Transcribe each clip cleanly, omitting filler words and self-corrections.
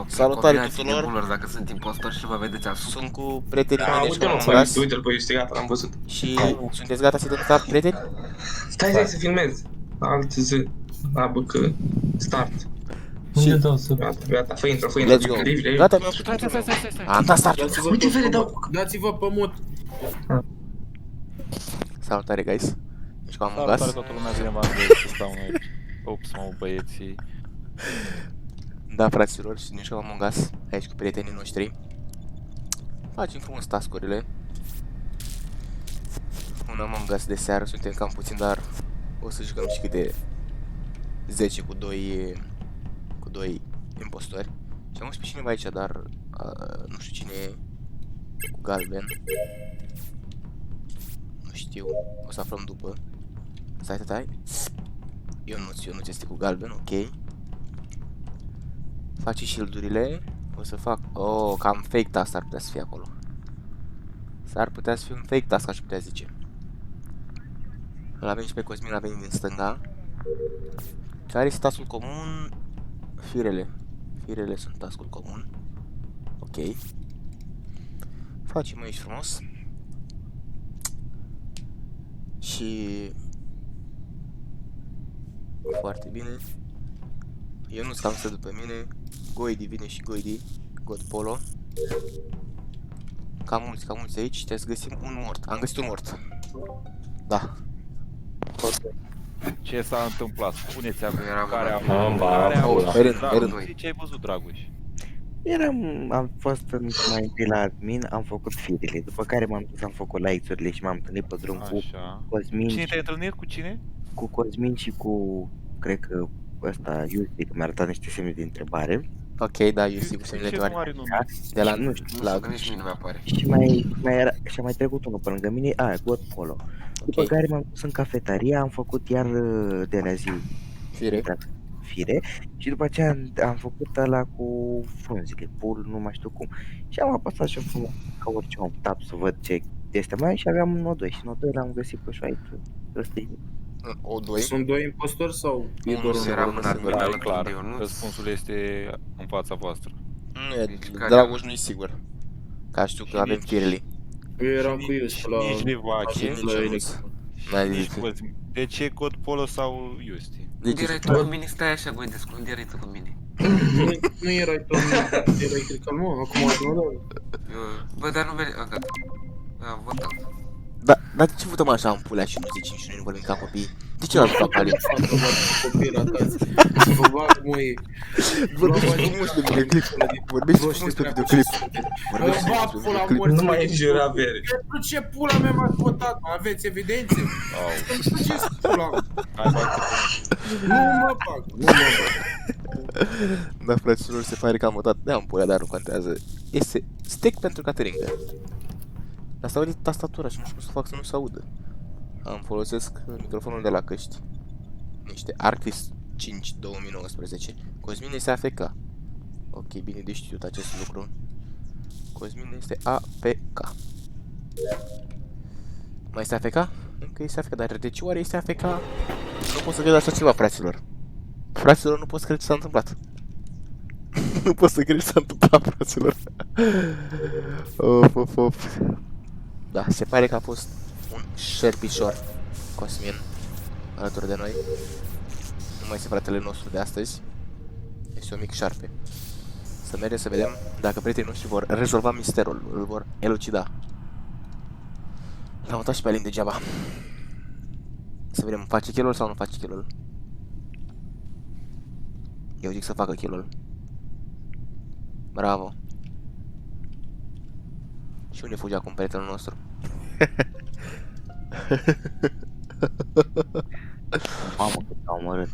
Salutare tuturor! Bulăr, dacă sunt impostor și vă vedeți asupra. Sunt cu prietenii mei și Uite, m-am mă, murat. uite-l pe este gata, l-am văzut. Și sunteți gata să dați prieteni? Stai să filmez. Alt zi. Bă, că start. Și Gata, fă intro, let's go! Gata, mi-am putut. Stai. Am dat start. Uite, vede, dau. Dați-vă pe mut. Salutare, guys. Deci cu Among Salutare Us. toată lumea, bine v-am găsit să stau noi. Ups, mă, băieții. Da, fraților, și nici cu Among Us. Aici cu prietenii noștri. Facem frumos task-urile. Un Among Us de seară, suntem cam puțin, dar o să jucăm și câte 10 cu 2 impostori. Și am văzut pe cineva aici, dar nu știu cine e cu galben. Nu știu, o să aflăm după. Stai. Eu nu este cu galben, ok. Faci shield-urile. O să fac... Oh, cam fake task ar putea să fie acolo. S-ar putea să fie un fake task, aș putea zice. Îl avem și pe Cosmin, avem din stânga. Care este task-ul comun? Firele. Firele sunt task-ul comun. Ok. Facem aici frumos. Și... foarte bine. Eu nu cam să după mine. Goidi vine și Goidi. God Polo. Cam mulți aici. Trebuie să găsim un mort. Am găsit un mort. Da. Ce s-a întâmplat? Spuneți-mi Eram care a ce ai văzut, Dragoș? Am fost mai întâi la admin, am făcut firele, după care m-am dus, am făcut like-urile și m-am întâlnit pe drum cu Așa. Cosmin. Cine te-ai întâlnit? Cu cine? Cu Cosmin și cu, cred că ăsta, Iusti, că mi-a arătat niște semne de întrebare. Ok, da, eu sigur semnele de Ce nu oare. are nume? De la nu știu, Nu știu că nici mie nu mi-apare. și a mai trecut unul pe lângă mine, God Polo. După Ok, care m-am dus în cafetaria, am făcut iar de la zi fire. fire și după aceea am făcut ăla cu frunzile, pul, nu mai știu cum. Și am apăsat și frumos ca orice om, tap să văd ce este mai și aveam un O2 și în O2 l-am găsit pe șoait. O2. Sunt doi impostori sau e doar Unul eram în admin Da, e alături clar. de Ionuț. Răspunsul este în fața voastră. Nu e, Dragoș nu e sigur. Ca știu că avem firele. eu eram cu Ius la... Nici Livache, Nici Ionuț. N-ai nici zis. Cosmin. De ce God Polo sau Iusti? Unde erai tu cu mine? Stai așa, Goidescu, unde erai tu cu mine? Nu erai tu, erai cred că nu, acum nu. Bă, dar nu vede... Gata. Am votat. Da, dar de ce votăm așa în pulea și nu zicem și noi nu vorbim ca copii? De ce l-am făcut Cali? Copii ratați. Vă bag, măi. Vorbești frumos pe videoclip. Vorbești frumos pe videoclip. Vorbești Bă, frumos pe pula videoclip. morții. Nu mai e jura vere. Pentru ce pula mea m-ați votat, mă? Aveți evidențe? Au. Pentru ce pula mea? Hai, bag Nu mă bag. Da, fraților, se pare că am votat de ampulea, dar nu contează. Este steak pentru Caterinca. Dar s-a audit tastatura și nu știu cum să fac să nu se audă. Am folosesc microfonul de la căști. Niște Arctis 5 2019. Cosmin este AFK. Ok, bine de știut acest lucru. Cosmin este AFK. Mai este AFK? Încă este AFK, dar de ce oare este AFK? Nu pot să cred așa ceva, fraților. Fraților, nu pot să cred ce s-a întâmplat. Nu pot să cred ce s-a întâmplat, fraților. Of. Da, se pare că a fost un șerpișor Cosmin alături de noi. Nu mai este fratele nostru de astăzi. Este un mic șarpe. Să mergem să vedem dacă prietenii noștri vor rezolva misterul, îl vor elucida. L-am mutat și pe Alin degeaba. Să vedem, face kill-ul sau nu face kill-ul? Eu zic să facă kill-ul. Bravo. Și unde fuge acum prietenul nostru? Mamă, cât te-au omorât.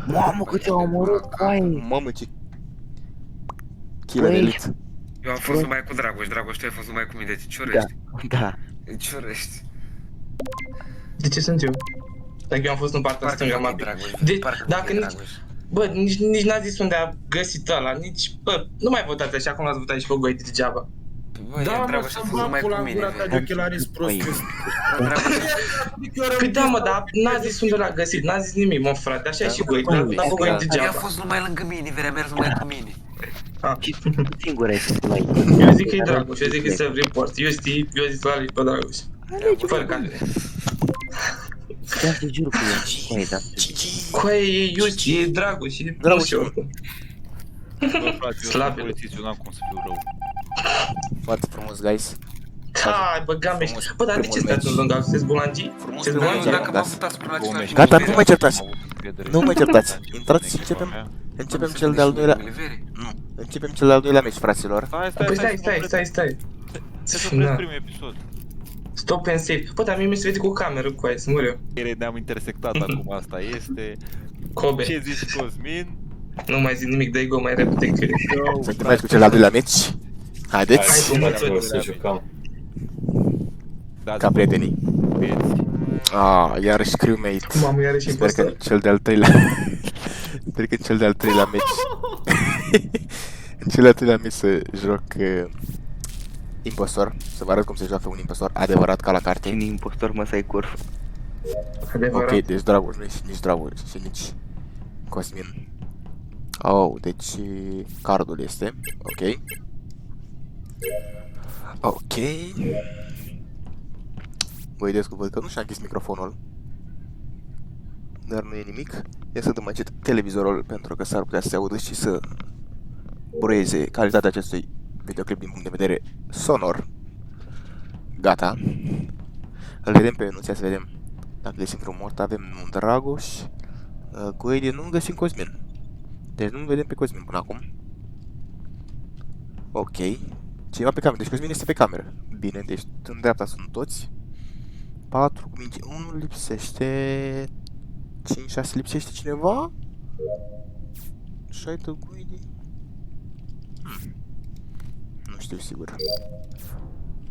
Mamă, cât te-au omorât, hai! Mamă, ce... Killer elite. Eu am fost numai cu Dragoș, Dragoș, tu ai fost numai cu mine, ce ciurești? Da. Ciurești. De ce sunt eu? Dacă eu am fost în partea stângă, Parcă m-am... Dragoș, Deci, parcă dacă nici... Dragoș. Bă, nici n-a zis unde a găsit ăla, nici... Bă, nu mai votați așa cum l-ați votat și pe Goiti degeaba. Băi, Da, mă, Dragoș a să-mi fost bag numai cu pula în mine. gura ta de ochelari prost. Păi da, mă, dar n-a zis unde l-a găsit, n-a zis nimic, mă, frate, așa e și Goiti, n-a votat pe Goiti Ea a degeaba. fost numai lângă mine, vrea mers numai cu mine. Ah. Și singur ai să mai... Eu zic că e Dragoș, eu zic că e să report. Iusti, eu zic la lui pe Dragoș. Fără camere. Da, te jur că e. Măi, da. Coaie, e Iusti, e Dragoș, e... Nu Dragoș, știu oricum. Bă, frate, eu sunt Slabe. polițist, eu n-am cum să fiu rău. Foarte frumos, guys. Hai, bă, game. Frumos, Bă, dar de ce primul stai meci. atât lângă? Sunteți bulangii? Frumos, Ce primul drăguț, meci, Dacă da. m-am mutat spre la Două același meci. Gata, nivel. nu mai certați. Am avut încredere. Nu mai certați. Am Intrați și echipa începem. mea. Începem Se cel vede de-al și doilea. numele vere. Nu. Începem cel de-al doilea meci, fraților. Păi stai. Să se Da. opresc primul episod. Stop and save. Bă, dar mie mi se vede cu cameră cu aia, să mor eu. Ieri ne-am intersectat acum, asta este. Kobe. Ce zici, Cosmin? Nu mai zic nimic, dă-i go mai repede că... Suntem aici cu cel de-al doilea meci. Haideți. Hai, cum Hai să jucăm. Da, Ca prietenii. băieți. Iarăși crewmate. Mamă, iarăși Sper că în impostor. cel de-al treilea... Sper că în cel de-al treilea meci... În cel de-al treilea meci să joc... impostor. Să vă arăt cum se joacă un impostor adevărat ca la carte. Cine impostor mă să ai curv. Adevărat. Ok, deci Dragoș nu e nici Dragoș și nici Cosmin. Oh, deci cardul este. Ok. Ok. Voidescu, văd că nu și-a închis microfonul. Dar nu e nimic. Ia să dăm încet televizorul pentru că s-ar putea să se audă și să bruieze calitatea acestui videoclip din punct de vedere sonor. Gata. Îl vedem pe Ionuț, ia să vedem. Dacă găsim vreun mort, avem un Dragoș. Cu Edie nu găsim Cosmin. Deci nu vedem pe Cosmin până acum. Ok. Cineva pe cameră, deci Cosmin este pe cameră. Bine, deci în dreapta sunt toți. 4 cu mingi. 1 lipsește. 5, 6 lipsește cineva. 6 cu Edie. Nu știu sigur.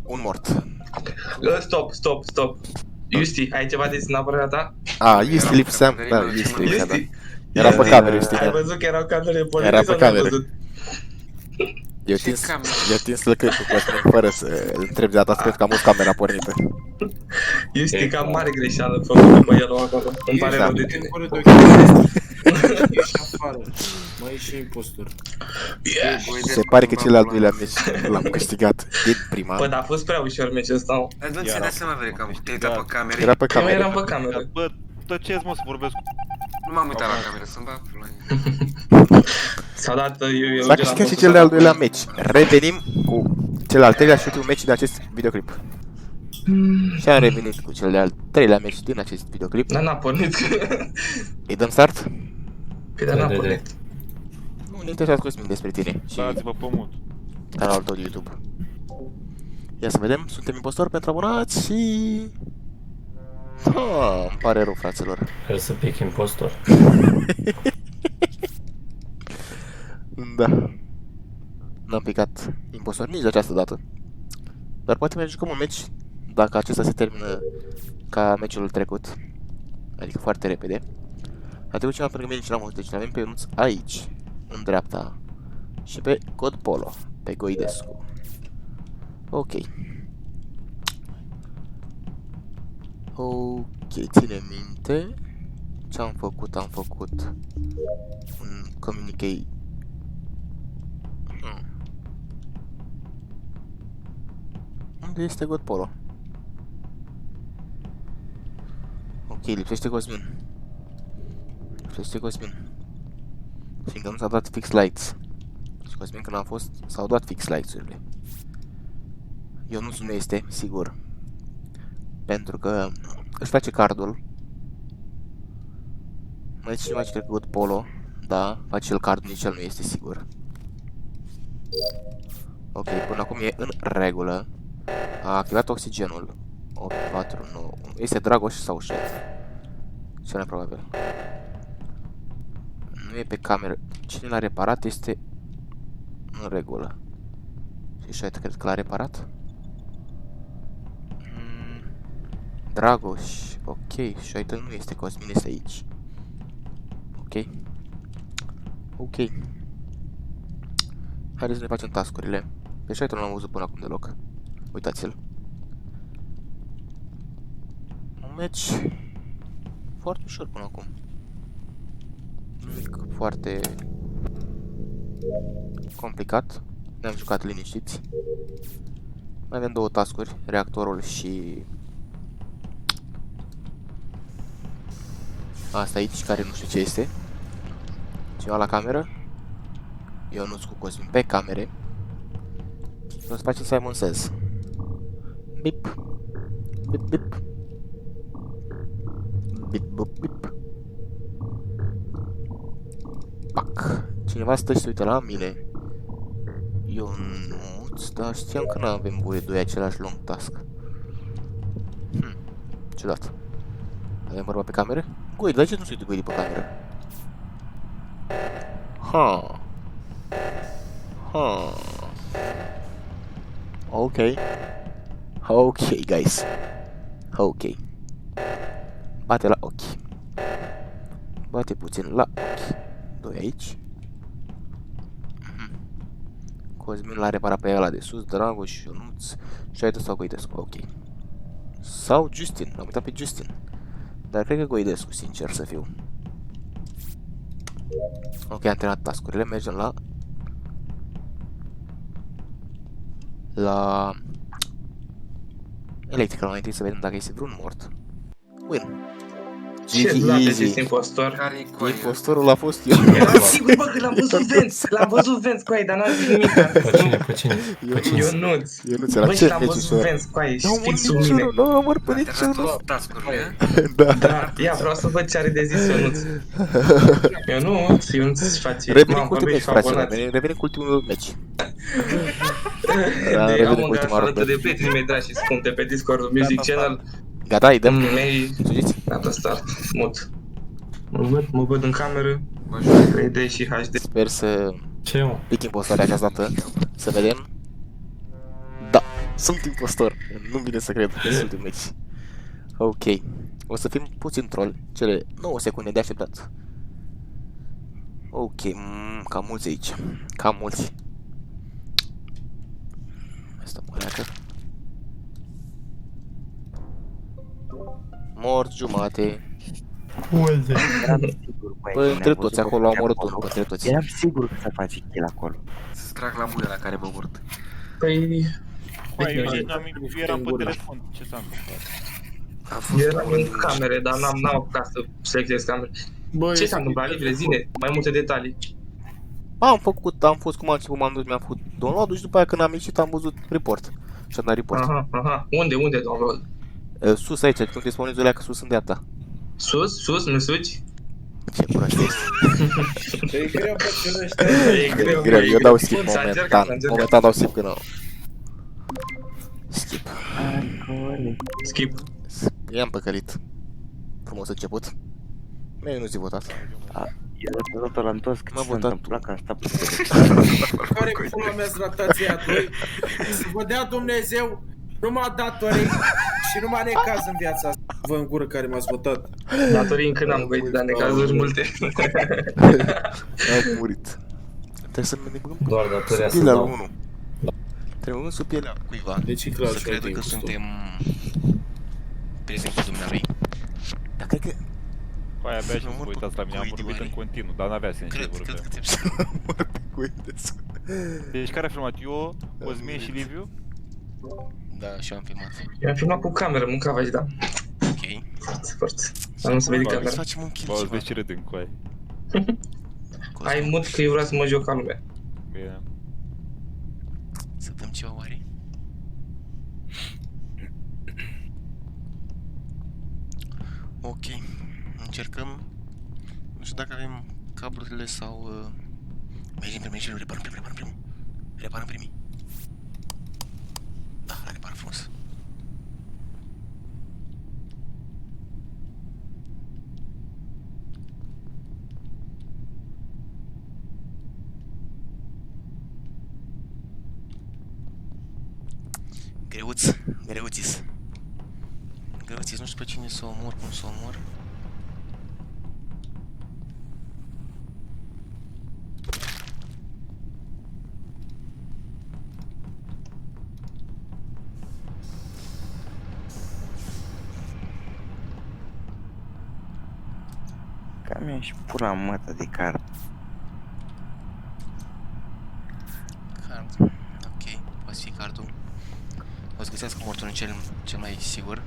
Un mort. Stop. Iusti, ai ceva de zis în apărarea ta? Iusti lipseam. Da, Iusti lipseam, da. Iusti? Era pe cameră, Iusti. Ai văzut că erau camere Era pornite pe sau n-ai cameră. văzut? Eu Ce tins cameră? să-l cânt cu Cosmin fără să îl întreb de data asta, cred că am avut camera pornită. Iusti, cam mare greșeală făcută pe el acolo. Îmi pare Da. rău de În tine. coridor. Ești afară. Mai ești și impostor. Se pare că cel al doilea meci l-am câștigat din prima. Bă, dar a fost prea ușor meciul ăsta, mă. Dar nu ți-ai dat seama, vere, că am te-ai uitat pe camere. Era pe Că eu eram cameră. pe cameră. Bă, tăceți mă să vorbesc cu... Nu m-am uitat la cameră, să-mi bag pula mea. S-a dat eu S-a câștigat și cel de-al doilea meci. Revenim cu cel al treilea și ultimul meci din acest videoclip. Și am revenit cu cel de-al treilea meci din acest videoclip. Da, n-a pornit. Îi dăm start? Păi, dar n-a De. pornit. Nu, ne interesează Cosmin despre tine și Dați-vă pe mut. canalul tău de YouTube. Ia să vedem, suntem impostori pentru abonați și... Îmi pare rău, fraților. Vrei să pic impostor? Da. N-am picat impostor nici de această dată. Dar poate mai jucăm un meci dacă acesta se termină ca meciul trecut. Adică foarte repede. A trecut ceva pentru mine și l-am văzut. Deci l-avem pe Ionuț aici, în dreapta. Și pe Cod Polo, pe Goidescu. Ok. Ok, ține minte. Ce-am făcut? Am făcut un communicate. Unde este God Polo? Ok, lipsește Cosmin. Lipsește Cosmin. Fiindcă nu s-a dat fix lights. Și Cosmin când am fost, s-au dat fix lights-urile. Ionuț nu este, sigur. Pentru că își face cardul. Mai este cineva ce cred că God Polo. Da, face el cardul, nici el nu este sigur. Ok, până acum e în regulă. A activat oxigenul. 8, 4, 9, 1. Este Dragoș sau Șef? Cel mai probabil. Nu e pe cameră. Cine l-a reparat este în regulă. Și Șef cred că l-a reparat. Dragoș. Ok, Șef nu este, Cosmin este aici. Ok. Ok. Haideți să ne facem task-urile. Pe Șef nu l-am văzut până acum deloc. Uitați-l. Un meci foarte ușor până acum. Nimic foarte complicat. Ne-am jucat liniștiți. Mai avem două task-uri, reactorul și... asta aici, care nu știu ce este. Cineva la cameră. Ionuț cu Cosmin pe camere. Și o să facem Simon Says. Bip. Bip, bip. Bip, bip, bip. Pac. Cineva stă și se uită la mine. Ionuț, dar știam că nu avem voie doi același long task. Ciudat. Avem bărbat pe cameră? Goid, de ce nu se uită Goid pe cameră? Ha. Ha. Ok. Ok, guys. Ok. Bate la ochi. Bate puțin la ochi. Doi aici. Cosmin l-a reparat pe ăla de sus, Dragoș, Ionuț, Șoaită sau Goidescu, ok. Sau Justin, l-am uitat pe Justin. Dar cred că Goidescu, sincer să fiu. Ok, am terminat task-urile, mergem la Electrical, mai întâi să vedem dacă este vreun mort. Win. Ce dracu este impostor? Care-i coaie? Impostorul a fost eu. Eram sigur, bă, că l-am văzut Vens. L-am văzut Vens cu aia, dar n-am zis nimic. Pe cine? Ionuț. Ionuț, era Bă, și ce l-am văzut meciușor. Vens cu aia, Nu fix sub mine. nu mor pe A terminat niciunul. toate task-urile. Da. Da, ia, vreau să văd ce are de zis Ionuț. Ionuț își face... Revenim cu ultimul vorbești meci, cu fraților. abonați. Revenim cu ultimul meci. Da, De revenim am cu un ultima alături rundă. de prietenii mei dragi și scumpe pe Discord Music Channel. Gata, îi dăm. Mei, Sugeți? gata, start, mut. Mă văd în cameră, 3D și HD. Sper să Ce, mă? pic impostarea această dată. Să vedem. Da, sunt impostor. Nu-mi vine să cred că sunt în meci. Ok. O să fim puțin troll. Cele 9 secunde de așteptat. Ok, cam mulți aici. Cam mulți. Asta moreacă. Mort jumate. Eram sigur, băi, Bă, că între ne-am toți văzut acolo am pe omorât acolo. unul, între toți. Eram sigur că se face kill acolo. Să-ți trag la buia la care mă urt. Păi, Băi, eu Deci, eram pe telefon, ce s-a întâmplat? A fost eram în camere, dar n-am apucat să selectez camere. Băi, Ce s-a întâmplat, Livre, zine, mai multe detalii. Am fost cum am început, m-am dus, mi-am făcut download-ul și după aia când am ieșit am văzut report. Și am dat report. Aha. Unde, download? Sus aici, când te spuneți alea că sus în dreapta. Sus, nu suci? Ce prost ești. e greu, bă, ce ăștia. E Greu, eu dau skip Bun, s-a momentan. încercat, s-a încercat. Momentan dau skip că nu. Skip. Skip. I-am păcălit. Frumos început. Mie nu zi votat. Eu tot l-am întors, că M-a ce s-a votat întâmplat, că am stat pe Care pula mea ratația doi? Să vă dea Dumnezeu numai datorii și numai necaz în viața asta. Vă în gură care m-ați votat. Datorii încă n-am găsit, dar necazuri multe. Am murit. Trebuie să ne băgăm Doar datoria sub să pielea dau. lui unul. Trebuie băgăm sub pielea cuiva. Deci e clar Să și credă eu că de suntem prieteni cu dumnealui. Dar cred că... Păi abia și Mă vă mor pe uitați la mine, am Goidi, vorbit în oare? continuu, dar n-avea sens ce Cred vorbea. că trebuie să mor pe Goidescu. Deci care a filmat? Eu, Cosmin și Liviu? Da, și am filmat. Eu am filmat cu cameră, mâncava și da. Ok. Foarte. Dar nu se vede Bă, Să camera. facem un kill Bă, ceva. vezi ce râd în coaie. Ai mut că eu vreau să mă joc ca lumea. Bine. Să dăm ceva oare? Ok. Încercăm. Nu știu dacă avem cablurile sau... Mergem primii, reparăm primii. Reparăm primii. Da, la repară frumos. Greuțis. Nu știu pe cine să omor, cum să omor. Ca mea și pula mătă de car. Da. Ok, poate fi cardul. O să găsească mortul cel mai sigur.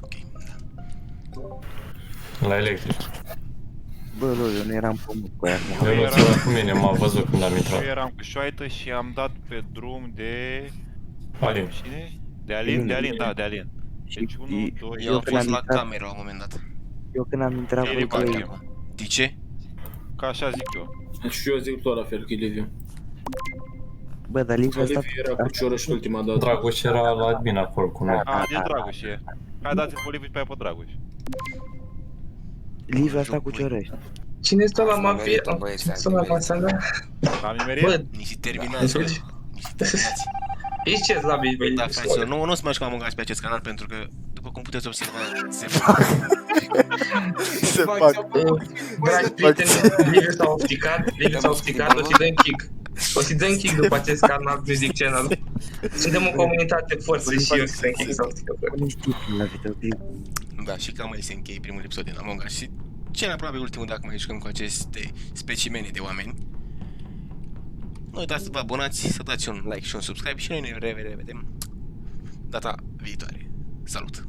Ok, da. La electric. Bă, lor, eu nu eram pe mult cu aia. Eu nu ți-am cu mine, m-a văzut când am Eu intrat. eram cu șoaită și am dat pe drum de... Alin. Cine? De Alin? De Alin, da, de Alin. Deci 1, 2, Eu am când fost am la intrat- cameră la un moment dat. Eu când am intrat Ei, cu bă, ei, cheamă. De ce? Ca așa zic eu. Și eu zic tot la fel că e Liviu. bă, dar Liviu ăsta... Liviu era cu Ciorăș ultima dată. Dragoș era la admin acolo cu noi. A, deci Dragoș e. Hai dați-l pe Liviu și pe aia pe Dragoș. Liviu asta cu Ciorăști. Cine stă la mafia? merită, băieți, Cine stă la merită. masa mea? Am nimerit? Bă, Ni se terminați, bă. Ni se terminați. ești ce slabi, băi. Da, fraților, nu se mai jucăm Among Us pe acest canal pentru că, după cum puteți observa, se fac. Se fac. Dragi prieteni, Liviu s-a ofticat, o să-i dăm kick. O să-i dăm kick după acest canal Music Channel. Suntem o comunitate forță și eu să-i dăm kick s-a ofticat. Puneți titlul la videoclip. Da, și cam mai se încheie primul episod din Among Us și cel mai probabil ultimul dacă mai jucăm cu aceste specimene de oameni. Nu uitați să vă abonați, să dați un like și un subscribe și noi ne revedem data viitoare. Salut!